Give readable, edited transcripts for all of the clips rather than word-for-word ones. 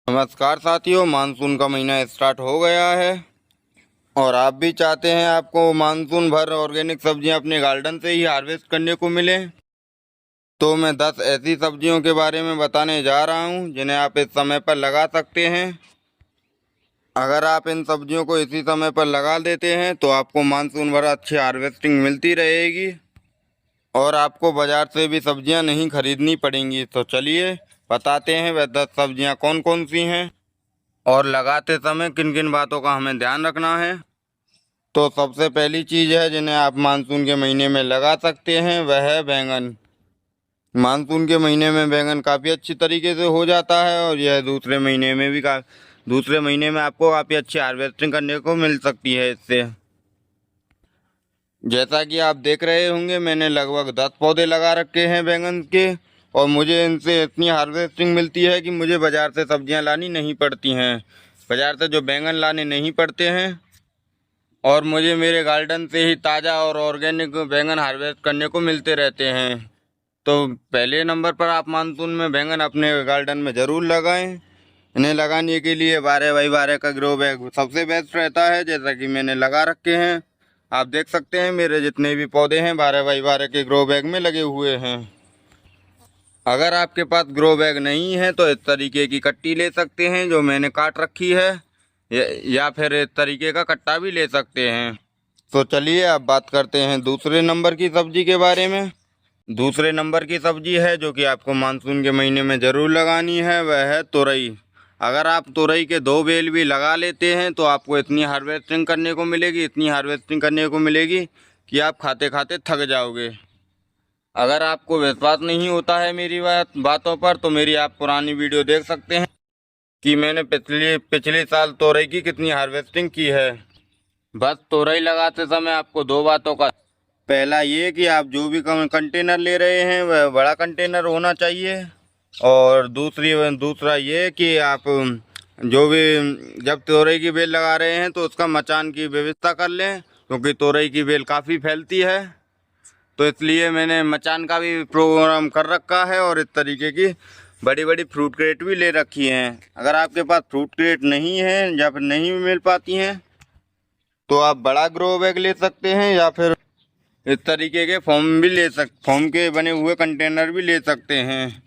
नमस्कार साथियों, मानसून का महीना स्टार्ट हो गया है और आप भी चाहते हैं आपको मानसून भर ऑर्गेनिक सब्जियां अपने गार्डन से ही हार्वेस्ट करने को मिले। तो मैं 10 ऐसी सब्जियों के बारे में बताने जा रहा हूं जिन्हें आप इस समय पर लगा सकते हैं। अगर आप इन सब्जियों को इसी समय पर लगा देते हैं तो आपको मानसून भर अच्छी हार्वेस्टिंग मिलती रहेगी और आपको बाज़ार से भी सब्जियां नहीं खरीदनी पड़ेंगी। तो चलिए बताते हैं वह 10 सब्जियां कौन कौन सी हैं और लगाते समय किन किन बातों का हमें ध्यान रखना है। तो सबसे पहली चीज़ है जिन्हें आप मानसून के महीने में लगा सकते हैं वह है बैंगन। मानसून के महीने में बैंगन काफ़ी अच्छी तरीके से हो जाता है और यह दूसरे महीने में आपको काफ़ी अच्छी हार्वेस्टिंग करने को मिल सकती है इससे। जैसा कि आप देख रहे होंगे मैंने लगभग 10 पौधे लगा रखे हैं बैंगन के और मुझे इनसे इतनी हार्वेस्टिंग मिलती है कि मुझे बाज़ार से सब्जियां लानी नहीं पड़ती हैं। बाज़ार से जो बैंगन लाने नहीं पड़ते हैं और मुझे मेरे गार्डन से ही ताज़ा और ऑर्गेनिक बैंगन हार्वेस्ट करने को मिलते रहते हैं। तो पहले नंबर पर आप मानसून में बैंगन अपने गार्डन में ज़रूर लगाएं। इन्हें लगाने के लिए 12x12 का ग्रो बैग सबसे बेस्ट रहता है, जैसा कि मैंने लगा रखे हैं। आप देख सकते हैं मेरे जितने भी पौधे हैं 12x12 के ग्रो बैग में लगे हुए हैं। अगर आपके पास ग्रो बैग नहीं है तो इस तरीके की कट्टी ले सकते हैं जो मैंने काट रखी है, या फिर इस तरीके का कट्टा भी ले सकते हैं। तो चलिए अब बात करते हैं दूसरे नंबर की सब्जी के बारे में। दूसरे नंबर की सब्जी है जो कि आपको मानसून के महीने में ज़रूर लगानी है, वह है तुरई। अगर आप तुरई के 2 बेल भी लगा लेते हैं तो आपको इतनी हार्वेस्टिंग करने को मिलेगी कि आप खाते खाते थक जाओगे। अगर आपको विश्वास नहीं होता है मेरी बातों पर तो मेरी आप पुरानी वीडियो देख सकते हैं कि मैंने पिछले साल तोरई की कितनी हार्वेस्टिंग की है। बस तोरई लगाते समय आपको 2 बातों का, पहला ये कि आप जो भी कंटेनर ले रहे हैं वह बड़ा कंटेनर होना चाहिए और दूसरा ये कि आप जो भी जब तोरई की बेल लगा रहे हैं तो उसका मचान की व्यवस्था कर लें, क्योंकि तोरई की बेल काफ़ी फैलती है। तो इसलिए मैंने मचान का भी प्रोग्राम कर रखा है और इस तरीके की बड़ी बड़ी फ्रूट क्रेट भी ले रखी हैं। अगर आपके पास फ्रूट क्रेट नहीं है या फिर नहीं मिल पाती हैं तो आप बड़ा ग्रो बैग ले सकते हैं या फिर इस तरीके के फॉर्म के बने हुए कंटेनर भी ले सकते हैं।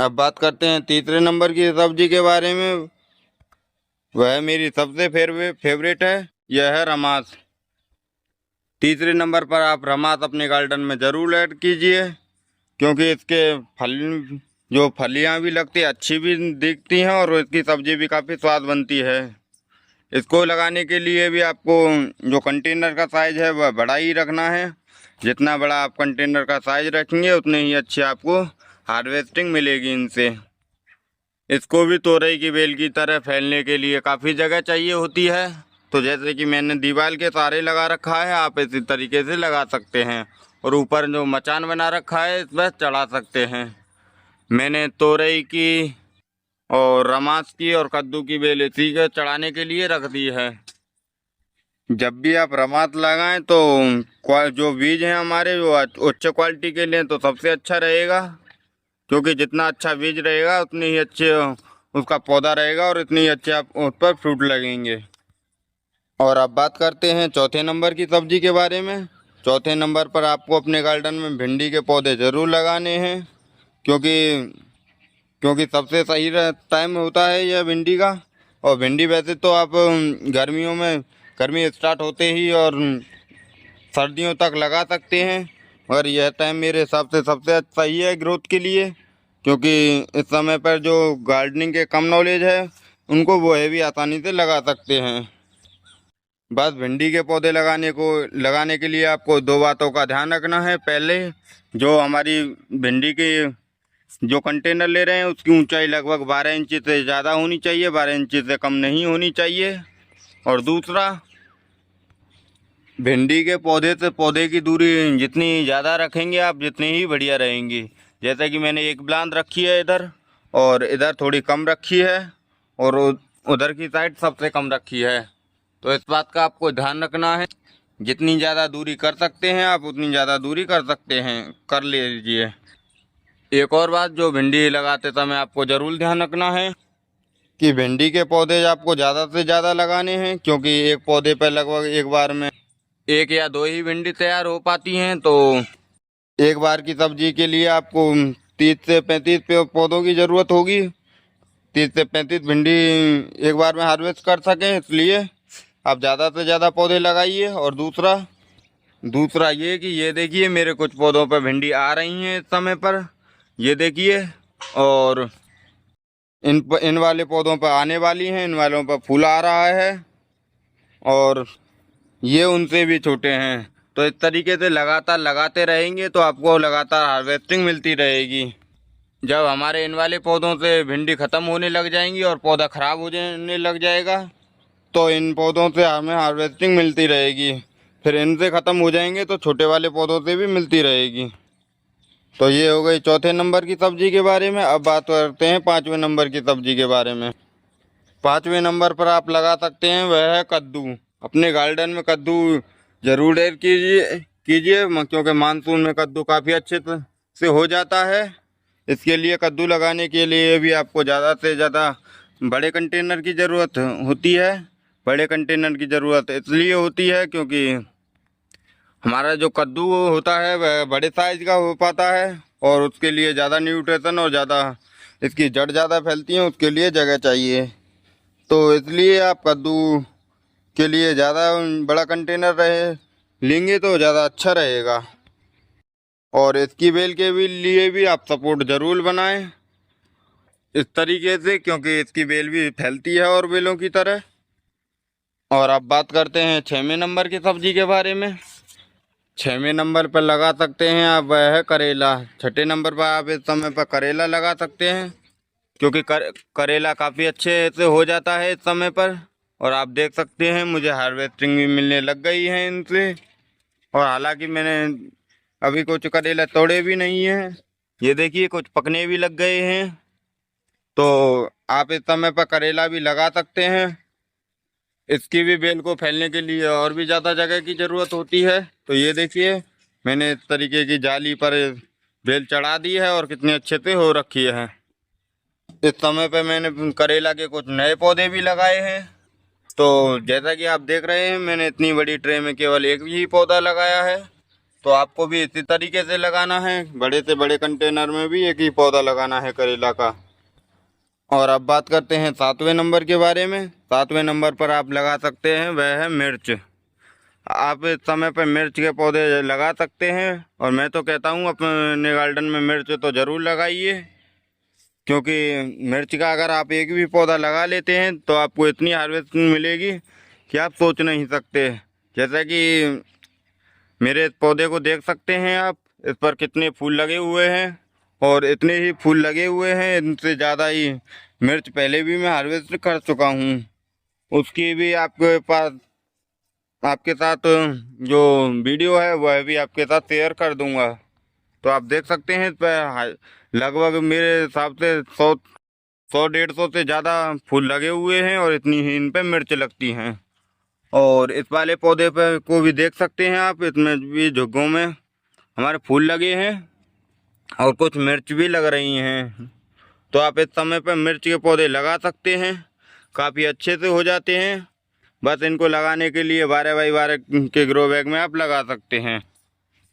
अब बात करते हैं तीसरे नंबर की सब्जी के बारे में। वह मेरी सबसे फेवरेट है, यह है रमास। तीसरे नंबर पर आप रमास अपने गार्डन में ज़रूर ऐड कीजिए, क्योंकि इसके फलियां भी लगती अच्छी भी दिखती हैं और इसकी सब्जी भी काफ़ी स्वाद बनती है। इसको लगाने के लिए भी आपको जो कंटेनर का साइज़ है वह बड़ा ही रखना है। जितना बड़ा आप कंटेनर का साइज़ रखेंगे उतने ही अच्छी आपको हार्वेस्टिंग मिलेगी इनसे। इसको भी तोरई की बेल की तरह फैलने के लिए काफ़ी जगह चाहिए होती है। तो जैसे कि मैंने दीवार के सहारे लगा रखा है, आप इसी तरीके से लगा सकते हैं और ऊपर जो मचान बना रखा है इस पर चढ़ा सकते हैं। मैंने तोरई की और रमास की और कद्दू की बेल इसी के चढ़ाने के लिए रख दी है। जब भी आप रमास लगाएं तो जो बीज हैं हमारे वो उच्च क्वालिटी के लिए तो सबसे अच्छा रहेगा, क्योंकि जितना अच्छा बीज रहेगा उतनी ही अच्छे उसका पौधा रहेगा और इतनी ही अच्छे आप उस पर फ्रूट लगेंगे। और अब बात करते हैं चौथे नंबर की सब्जी के बारे में। चौथे नंबर पर आपको अपने गार्डन में भिंडी के पौधे ज़रूर लगाने हैं, क्योंकि सबसे सही टाइम होता है यह भिंडी का। और भिंडी वैसे तो आप गर्मियों में गर्मी स्टार्ट होते ही और सर्दियों तक लगा सकते हैं, मगर यह टाइम मेरे हिसाब से सबसे सही है ग्रोथ के लिए, क्योंकि इस समय पर जो गार्डनिंग के कम नॉलेज है उनको वो है भी आसानी से लगा सकते हैं। बस भिंडी के पौधे लगाने के लिए आपको 2 बातों का ध्यान रखना है। पहले जो हमारी भिंडी के जो कंटेनर ले रहे हैं उसकी ऊंचाई लगभग 12 इंच से ज़्यादा होनी चाहिए, 12 इंच से कम नहीं होनी चाहिए। और दूसरा, भिंडी के पौधे से पौधे की दूरी जितनी ज़्यादा रखेंगे आप जितनी ही बढ़िया रहेंगी। जैसे कि मैंने एक ब्लांत रखी है इधर और इधर थोड़ी कम रखी है और उधर की साइड सबसे कम रखी है। तो इस बात का आपको ध्यान रखना है, जितनी ज़्यादा दूरी कर सकते हैं आप उतनी ज़्यादा दूरी कर लीजिए। एक और बात जो भिंडी लगाते समय आपको ज़रूर ध्यान रखना है कि भिंडी के पौधे आपको ज़्यादा से ज़्यादा लगाने हैं, क्योंकि एक पौधे पर लगभग एक बार में एक या दो ही भिंडी तैयार हो पाती हैं। तो एक बार की सब्जी के लिए आपको 30 से 35 पौधों की ज़रूरत होगी। 30 से 35 भिंडी एक बार में हार्वेस्ट कर सकें, इसलिए आप ज़्यादा से ज़्यादा पौधे लगाइए। और दूसरा ये कि ये देखिए मेरे कुछ पौधों पर भिंडी आ रही हैं इस समय पर, ये देखिए। और इन वाले पौधों पर आने वाली हैं, इन वालों पर फूल आ रहा है और ये उनसे भी छोटे हैं। तो इस तरीके से लगातार लगाते रहेंगे तो आपको लगातार हार्वेस्टिंग मिलती रहेगी। जब हमारे इन वाले पौधों से भिंडी ख़त्म होने लग जाएंगी और पौधा ख़राब हो जाने लग जाएगा, तो इन पौधों से हमें हार्वेस्टिंग मिलती रहेगी। फिर इनसे ख़त्म हो जाएंगे तो छोटे वाले पौधों से भी मिलती रहेगी। तो ये हो गई चौथे नंबर की सब्ज़ी के बारे में। अब बात करते हैं 5वें नंबर की सब्ज़ी के बारे में। 5वें नंबर पर आप लगा सकते हैं वह है कद्दू। अपने गार्डन में कद्दू ज़रूर ऐड कीजिए क्योंकि मानसून में कद्दू काफ़ी अच्छे से हो जाता है। इसके लिए कद्दू लगाने के लिए भी आपको ज़्यादा से ज़्यादा बड़े कंटेनर की ज़रूरत होती है। बड़े कंटेनर की ज़रूरत इसलिए होती है क्योंकि हमारा जो कद्दू होता है वह बड़े साइज़ का हो पाता है और उसके लिए ज़्यादा न्यूट्रिशन और ज़्यादा इसकी जड़ ज़्यादा फैलती हैं, उसके लिए जगह चाहिए। तो इसलिए आप कद्दू के लिए ज़्यादा बड़ा कंटेनर लेंगे तो ज़्यादा अच्छा रहेगा। और इसकी बेल के लिए भी आप सपोर्ट ज़रूर बनाएं इस तरीके से, क्योंकि इसकी बेल भी फैलती है और बेलों की तरह। और अब बात करते हैं 6वें नंबर की सब्ज़ी के बारे में। 6वें नंबर पर लगा सकते हैं आप वह है करेला। 6ठे नंबर पर आप इस समय पर करेला लगा सकते हैं, क्योंकि करेला काफ़ी अच्छे से हो जाता है इस समय पर। और आप देख सकते हैं मुझे हार्वेस्टिंग भी मिलने लग गई है इनसे। और हालांकि मैंने अभी कुछ करेला तोड़े भी नहीं हैं, ये देखिए कुछ पकने भी लग गए हैं। तो आप इस समय पर करेला भी लगा सकते हैं। इसकी भी बेल को फैलने के लिए और भी ज़्यादा जगह की ज़रूरत होती है। तो ये देखिए मैंने इस तरीके की जाली पर बेल चढ़ा दी है और कितने अच्छे से हो रखी है। इस समय पे मैंने करेला के कुछ नए पौधे भी लगाए हैं। तो जैसा कि आप देख रहे हैं मैंने इतनी बड़ी ट्रे में केवल एक ही पौधा लगाया है। तो आपको भी इसी तरीके से लगाना है, बड़े से बड़े कंटेनर में भी एक ही पौधा लगाना है करेला का। और अब बात करते हैं 7वें नंबर के बारे में। 7वें नंबर पर आप लगा सकते हैं वह है मिर्च। आप इस समय पर मिर्च के पौधे लगा सकते हैं और मैं तो कहता हूँ अपने गार्डन में मिर्च तो ज़रूर लगाइए, क्योंकि मिर्च का अगर आप एक भी पौधा लगा लेते हैं तो आपको इतनी हार्वेस्टिंग मिलेगी कि आप सोच नहीं सकते। जैसा कि मेरे पौधे को देख सकते हैं आप, इस पर कितने फूल लगे हुए हैं और इतने ही फूल लगे हुए हैं, इनसे ज़्यादा ही मिर्च पहले भी मैं हार्वेस्ट कर चुका हूँ। उसकी भी आपके साथ जो वीडियो है वह भी आपके साथ शेयर कर दूंगा। तो आप देख सकते हैं इस पर लगभग मेरे हिसाब से 100-150 से ज़्यादा फूल लगे हुए हैं और इतनी ही इन पर मिर्च लगती हैं। और इस वाले पौधे पर को भी देख सकते हैं आप, इसमें भी झुग्गों में हमारे फूल लगे हैं और कुछ मिर्च भी लग रही हैं। तो आप इस समय पर मिर्च के पौधे लगा सकते हैं, काफ़ी अच्छे से हो जाते हैं। बस इनको लगाने के लिए 12x12 के ग्रो बैग में आप लगा सकते हैं।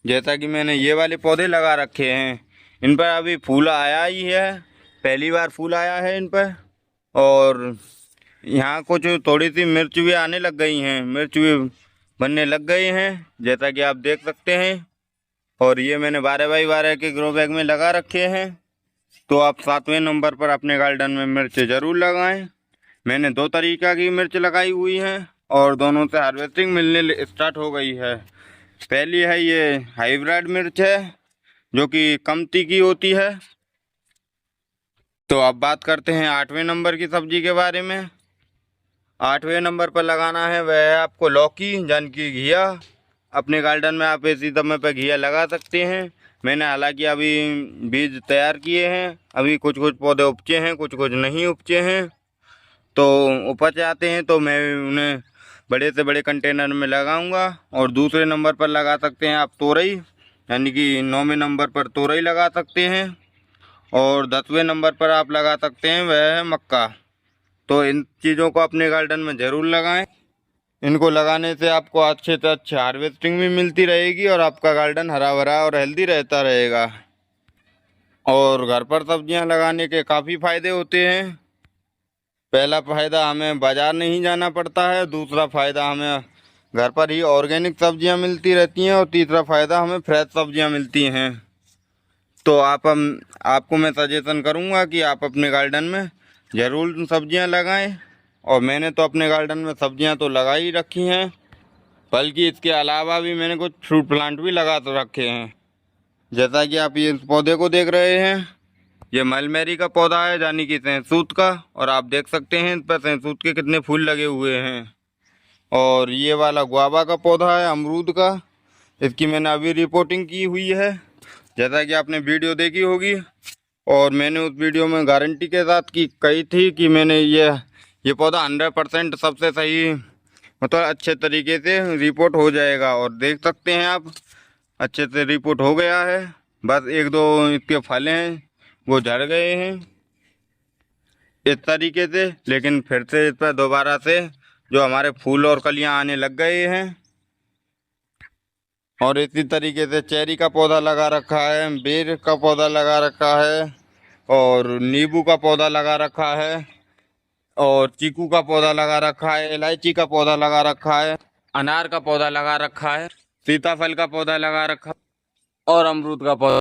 जैसा कि मैंने ये वाले पौधे लगा रखे हैं, इन पर अभी फूल आया ही है, पहली बार फूल आया है इन पर। और यहाँ कुछ थोड़ी सी मिर्च भी आने लग गई हैं, मिर्च भी बनने लग गए हैं जैसा कि आप देख सकते हैं। और ये मैंने 12x12 के ग्रो बैग में लगा रखे हैं। तो आप 7वें नंबर पर अपने गार्डन में मिर्च ज़रूर लगाएं। मैंने 2 तरीक़ा की मिर्च लगाई हुई है और दोनों से हार्वेस्टिंग मिलने स्टार्ट हो गई है। पहली है ये हाइब्रिड मिर्च है जो कि कम तीखी होती है। तो अब बात करते हैं 8वें नंबर की सब्ज़ी के बारे में। 8वें नंबर पर लगाना है वह है आपको लौकी यानी कि घिया। अपने गार्डन में आप इसी समय पर घिया लगा सकते हैं। मैंने हालांकि अभी बीज तैयार किए हैं, अभी कुछ कुछ पौधे उपजे हैं, कुछ कुछ नहीं उपजे हैं। तो उपज आते हैं तो मैं उन्हें बड़े से बड़े कंटेनर में लगाऊंगा। और दूसरे नंबर पर लगा सकते हैं आप तोरई, यानी कि 9वें नंबर पर तोरई लगा सकते हैं। और 10वें नंबर पर आप लगा सकते हैं वह है मक्का। तो इन चीज़ों को अपने गार्डन में ज़रूर लगाएं। इनको लगाने से आपको अच्छे से अच्छी हार्वेस्टिंग भी मिलती रहेगी और आपका गार्डन हरा भरा और हेल्दी रहता रहेगा। और घर पर सब्जियां लगाने के काफ़ी फ़ायदे होते हैं। पहला फ़ायदा, हमें बाज़ार नहीं जाना पड़ता है। दूसरा फ़ायदा, हमें घर पर ही ऑर्गेनिक सब्जियां मिलती रहती हैं। और तीसरा फ़ायदा, हमें फ्रेश सब्जियां मिलती हैं। तो आपको मैं सजेशन करूंगा कि आप अपने गार्डन में ज़रूर सब्जियां लगाएं। और मैंने तो अपने गार्डन में सब्जियां तो लगा ही रखी हैं, बल्कि इसके अलावा भी मैंने कुछ फ्रूट प्लांट भी लगा तो रखे हैं। जैसा कि आप ये इस पौधे को देख रहे हैं, ये मलमेरी का पौधा है, यानी कि सहतूत का। और आप देख सकते हैं इस पर सहतूत के कितने फूल लगे हुए हैं। और ये वाला गुआवा का पौधा है, अमरूद का। इसकी मैंने अभी रिपोर्टिंग की हुई है, जैसा कि आपने वीडियो देखी होगी। और मैंने उस वीडियो में गारंटी के साथ की कही थी कि मैंने ये पौधा 100% सबसे सही, मतलब अच्छे तरीके से रिपोर्ट हो जाएगा। और देख सकते हैं आप, अच्छे से रिपोर्ट हो गया है। बस एक दो इसके फल हैं वो झड़ गए हैं इस तरीके से, लेकिन फिर से इस पर दोबारा से जो हमारे फूल और कलियां आने लग गए हैं। और इसी तरीके से चेरी का पौधा लगा रखा है, बेर का पौधा लगा रखा है, और नींबू का पौधा लगा रखा है, और चीकू का पौधा लगा रखा है, इलायची का पौधा लगा रखा है, अनार का पौधा लगा रखा है, सीताफल का पौधा लगा रखा है, और अमरूद का पौधा